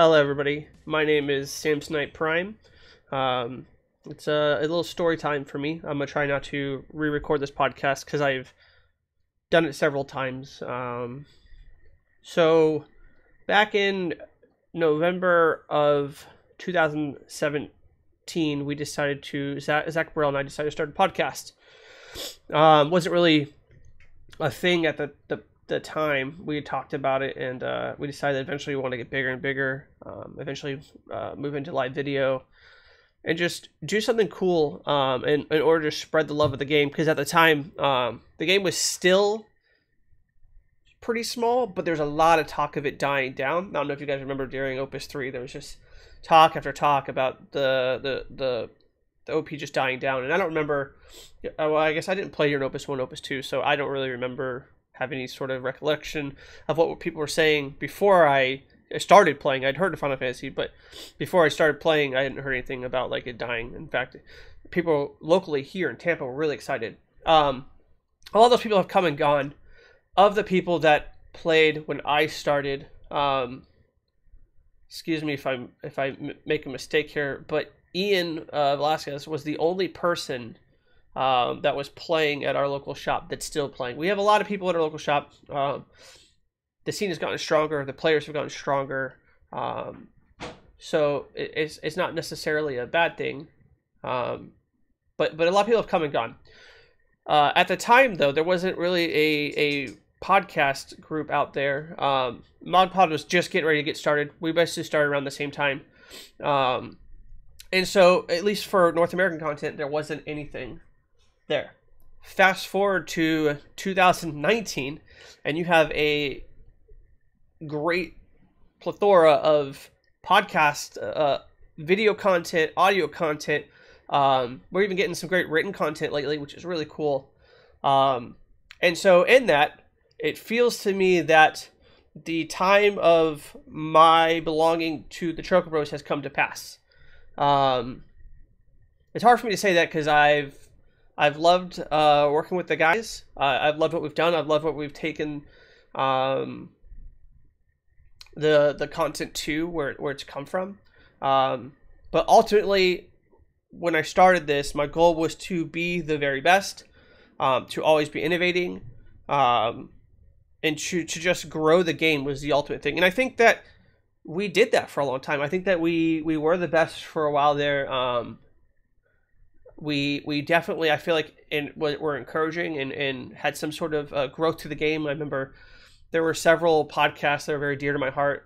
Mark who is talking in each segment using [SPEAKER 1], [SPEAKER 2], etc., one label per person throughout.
[SPEAKER 1] Hello, everybody. My name is Samsonite Prime. It's a little story time for me. I'm gonna try not to re-record this podcast because I've done it several times. So back in November of 2017, we decided to Zach Burrell and I decided to start a podcast. Wasn't really a thing at the time. We had talked about it, and we decided eventually we want to get bigger and bigger, eventually move into live video and just do something cool in order to spread the love of the game, because at the time the game was still pretty small, but there's a lot of talk of it dying down. I don't know if you guys remember during Opus 3, there was just talk after talk about the OP just dying down, and I don't remember. Well, I guess I didn't play during Opus 1, Opus 2, so I don't really remember have any sort of recollection of what people were saying before I started playing. I'd heard of Final Fantasy, but before I started playing, I hadn't heard anything about like it dying. In fact, people locally here in Tampa were really excited. A lot of those people have come and gone. Of the people that played when I started, excuse me if I make a mistake here, but Ian Velasquez was the only person that was playing at our local shop that's still playing. We have a lot of people at our local shop. The scene has gotten stronger. The players have gotten stronger. So it's not necessarily a bad thing. But a lot of people have come and gone. At the time, though, there wasn't really a podcast group out there. ModPod was just getting ready to get started. We basically started around the same time. And so, at least for North American content, there wasn't anything there. Fast forward to 2019, and you have a great plethora of podcast, video content, audio content. We're even getting some great written content lately, which is really cool. And so in that, it feels to me that the time of my belonging to the Chocobros has come to pass. It's hard for me to say that because I've loved working with the guys. I've loved what we've done. I've loved what we've taken the content to where it's come from. But ultimately, when I started this, my goal was to be the very best, to always be innovating, and to just grow the game was the ultimate thing. And I think that we did that for a long time. I think that we were the best for a while there. We definitely, I feel like, were encouraging and had some sort of growth to the game. I remember there were several podcasts that are very dear to my heart,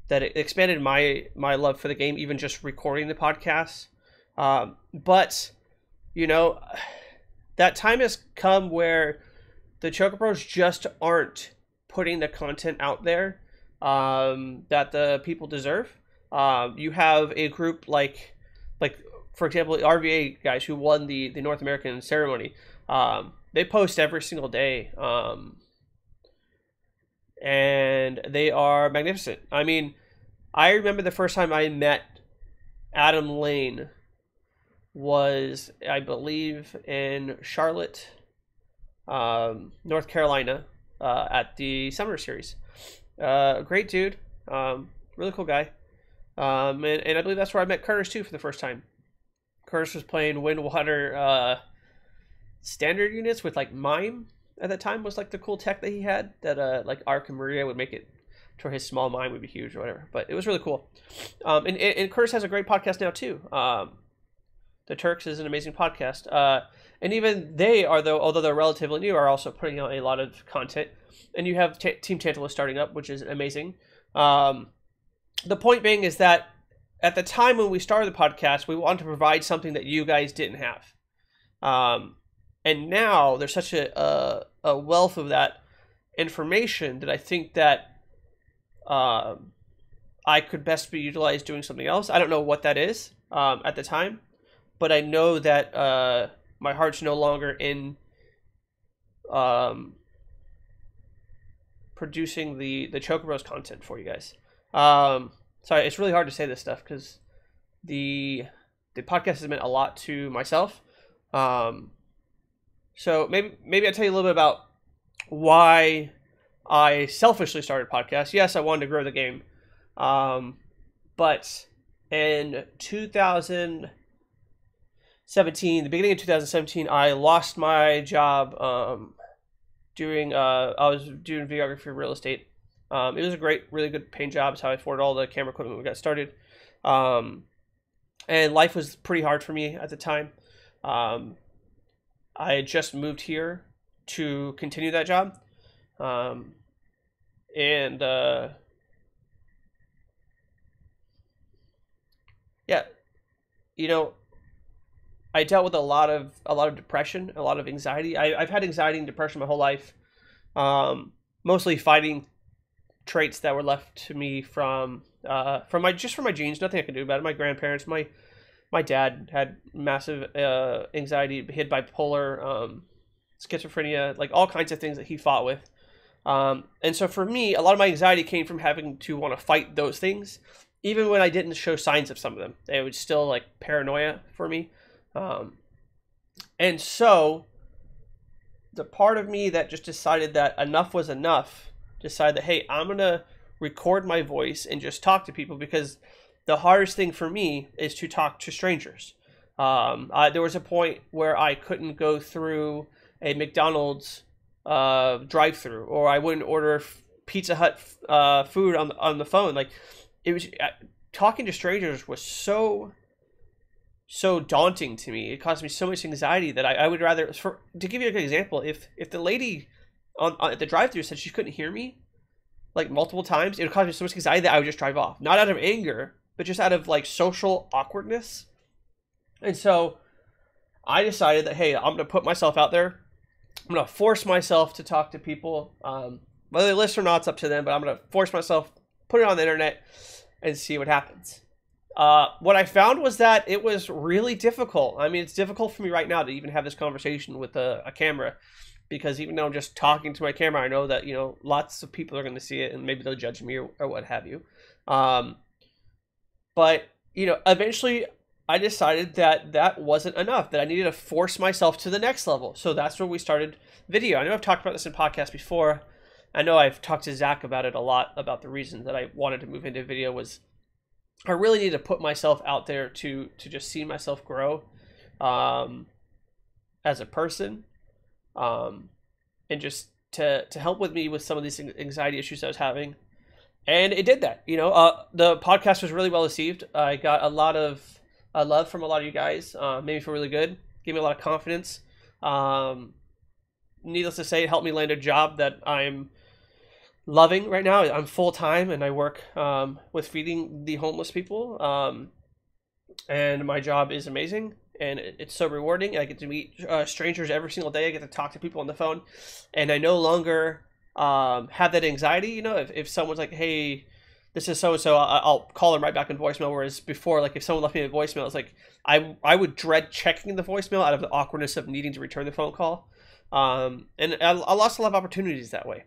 [SPEAKER 1] that it expanded my love for the game, even just recording the podcasts. But, you know, that time has come where the Chocobros just aren't putting the content out there that the people deserve. You have a group like for example, the RVA guys who won the North American ceremony. They post every single day, and they are magnificent. I mean, I remember the first time I met Adam Lane was, I believe, in Charlotte, North Carolina, at the Summer Series. Great dude, really cool guy, and I believe that's where I met Curtis too for the first time. Curtis was playing Wind Water standard units with like Mime at the time, was like the cool tech that he had, that like Arc and Maria would make it to where his small Mime would be huge or whatever. But it was really cool. And Curtis has a great podcast now too. The Turks is an amazing podcast. And even they are, although they're relatively new, are also putting out a lot of content. And you have Team Tantalus starting up, which is amazing. The point being is that at the time when we started the podcast, we wanted to provide something that you guys didn't have. And now there's such a wealth of that information that I think that I could best be utilized doing something else. I don't know what that is at the time, but I know that my heart's no longer in producing the Chocobros content for you guys. Sorry, it's really hard to say this stuff because the podcast has meant a lot to myself. So maybe I'll tell you a little bit about why I selfishly started podcasts. Yes, I wanted to grow the game, But in 2017, the beginning of 2017, I lost my job doing I was doing videography for real estate. It was a great, really good paying job. It's how I afforded all the camera equipment when we got started. And life was pretty hard for me at the time. I had just moved here to continue that job. And yeah, you know, I dealt with a lot of depression, a lot of anxiety. I've had anxiety and depression my whole life, mostly fighting traits that were left to me from my genes. Nothing I could do about it. My grandparents, my dad had massive anxiety. He had bipolar, schizophrenia, like all kinds of things that he fought with. And so for me, a lot of my anxiety came from having to want to fight those things, even when I didn't show signs of some of them. It was still like paranoia for me. And so the part of me that just decided that enough was enough, decided that, hey, I'm going to record my voice and just talk to people, because the hardest thing for me is to talk to strangers. There was a point where I couldn't go through a McDonald's drive-through, or I wouldn't order Pizza Hut food on the phone. Like, it was talking to strangers was so daunting to me. It caused me so much anxiety that I would rather, to give you a good example, if the lady at the drive-thru said she couldn't hear me like multiple times, it would cause me so much anxiety that I would just drive off, not out of anger, but just out of like social awkwardness. And so I decided that, hey, I'm gonna put myself out there. I'm gonna force myself to talk to people, whether they listen or not, it's up to them, but I'm gonna force myself, put it on the internet, and see what happens. What I found was that it was really difficult. I mean, it's difficult for me right now to even have this conversation with a camera, because even though I'm just talking to my camera, I know that, lots of people are going to see it and maybe they'll judge me or what have you. But, eventually I decided that that wasn't enough, that I needed to force myself to the next level. So that's where we started video. I know I've talked about this in podcasts before. I know I've talked to Zach about it a lot, about the reason that I wanted to move into video was I really need to put myself out there to just see myself grow as a person, and just to help with me with some of these anxiety issues I was having. And it did that. The podcast was really well received. I got a lot of love from a lot of you guys. Made me feel really good. Gave me a lot of confidence. Needless to say, it helped me land a job that I'm loving right now. I'm full-time and I work with feeding the homeless people, and my job is amazing and it's so rewarding. I get to meet strangers every single day. I get to talk to people on the phone, and I no longer have that anxiety. If someone's like, hey, this is so and so, I'll call them right back in voicemail. Whereas before, like, if someone left me a voicemail, it's like I would dread checking the voicemail out of the awkwardness of needing to return the phone call. And I lost a lot of opportunities that way.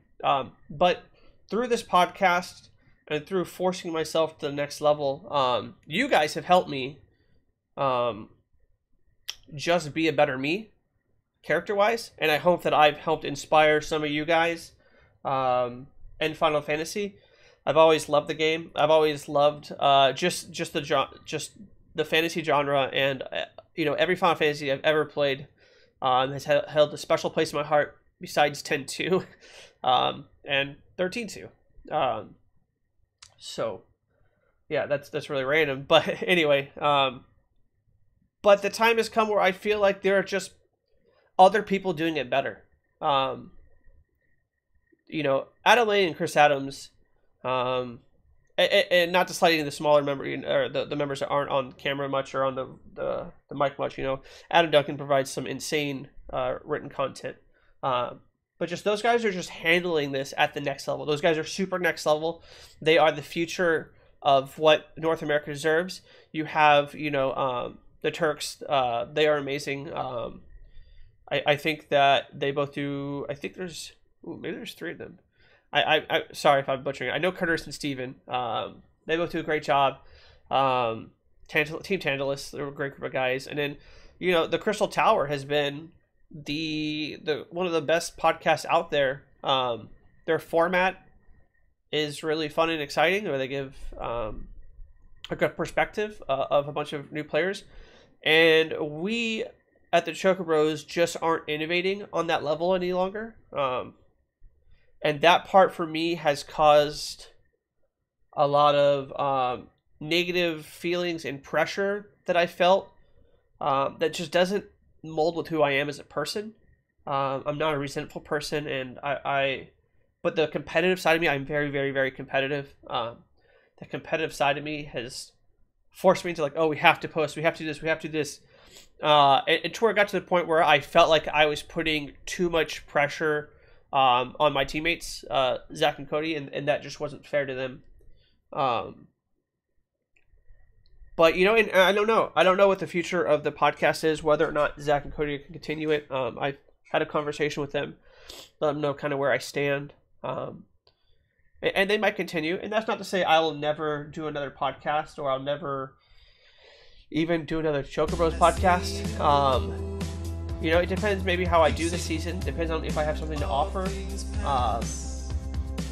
[SPEAKER 1] But through this podcast and through forcing myself to the next level, you guys have helped me just be a better me, character-wise. And I hope that I've helped inspire some of you guys in Final Fantasy. I've always loved the game. I've always loved just the fantasy genre, and every Final Fantasy I've ever played has held a special place in my heart, besides 10-2 and 13-2. So yeah, that's really random, but anyway, but the time has come where I feel like there are just other people doing it better. Adam Lane and Chris Adams, and not to slight any of the smaller or the members that aren't on camera much or on the mic much. Adam Duncan provides some insane written content, but just those guys are just handling this at the next level. Those guys are super next level. They are the future of what North America deserves. You have the Turks. They are amazing. I think that they both do. I think maybe there's 3 of them. I sorry if I'm butchering it. I know Curtis and Steven. They both do a great job. Team Tantalus, they're a great group of guys. And then, the Crystal Tower has been the one of the best podcasts out there. Their format is really fun and exciting, or they give a good perspective of a bunch of new players. And we at the Chocobros just aren't innovating on that level any longer. And that part for me has caused a lot of negative feelings and pressure that I felt that just doesn't mold with who I am as a person. I'm not a resentful person, and but the competitive side of me, I'm very, very, very competitive. The competitive side of me has forced me to, like, oh, we have to post, we have to do this, we have to do this. And to where it got to the point where I felt like I was putting too much pressure on my teammates, Zach and Cody, and that just wasn't fair to them. But, you know, and I don't know. I don't know what the future of the podcast is, whether or not Zach and Cody can continue it. I've had a conversation with them, let them know kind of where I stand. And they might continue. And that's not to say I will never do another podcast, or I'll never even do another Chocobros podcast. You know, it depends maybe how I do the season. Depends on if I have something to offer.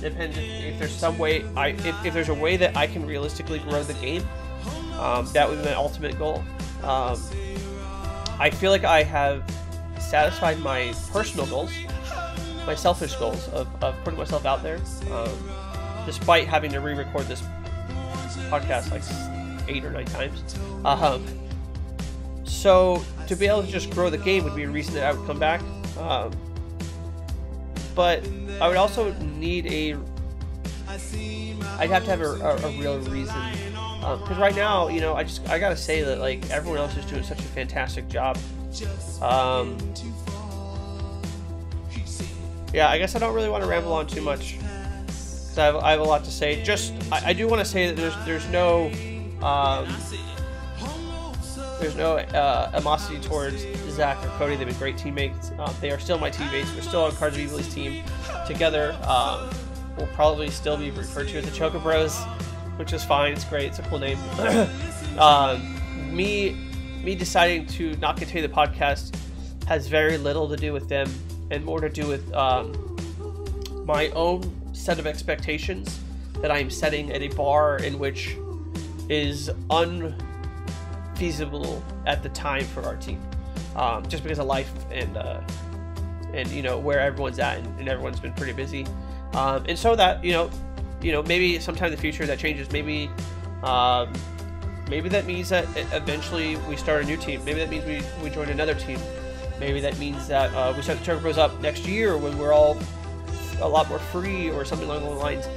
[SPEAKER 1] Depends if there's some way if there's a way that I can realistically grow the game. That would be my ultimate goal. I feel like I have satisfied my personal goals, my selfish goals of putting myself out there, despite having to re-record this podcast like 8 or 9 times. So to be able to just grow the game would be a reason that I would come back. But I would also need I'd have to have a real reason. Because right now, you know, I gotta say that, like, everyone else is doing such a fantastic job. Yeah, I guess I don't really want to ramble on too much, because I have a lot to say. Just, I do want to say that there's no animosity towards Zach or Cody. They've been great teammates. They are still my teammates. We're still on Cards of Evil's team together. We'll probably still be referred to as the Chocobros, which is fine. It's great. It's a cool name. Me deciding to not continue the podcast has very little to do with them, and more to do with my own set of expectations that I'm setting at a bar in which is unfeasible at the time for our team, just because of life and you know where everyone's at, and everyone's been pretty busy, and so that you know, maybe sometime in the future that changes. Maybe that means that eventually we start a new team. Maybe that means we join another team. Maybe that means that we set the Chocobros up next year when we're all a lot more free, or something along those lines.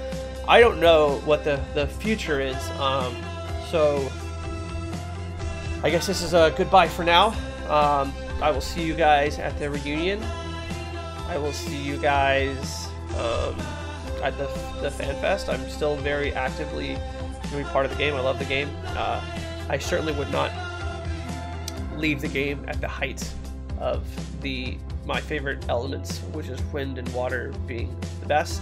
[SPEAKER 1] I don't know what the future is. So I guess this is a goodbye for now. I will see you guys at the reunion. I will see you guys at the Fan Fest. I'm still very actively going to be part of the game. I love the game. I certainly would not leave the game at the height of my favorite elements, which is wind and water being the best.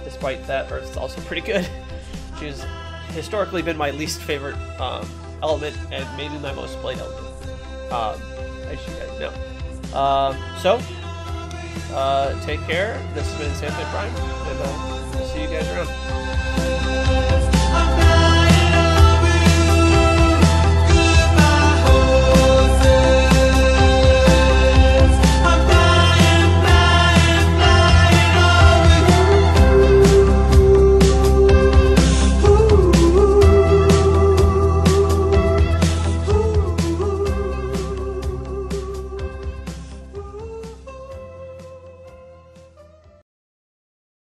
[SPEAKER 1] Despite that, Earth's also pretty good, which has historically been my least favorite element, and maybe my most played element, as you guys know. So take care. This has been Santa Prime, and see you guys around.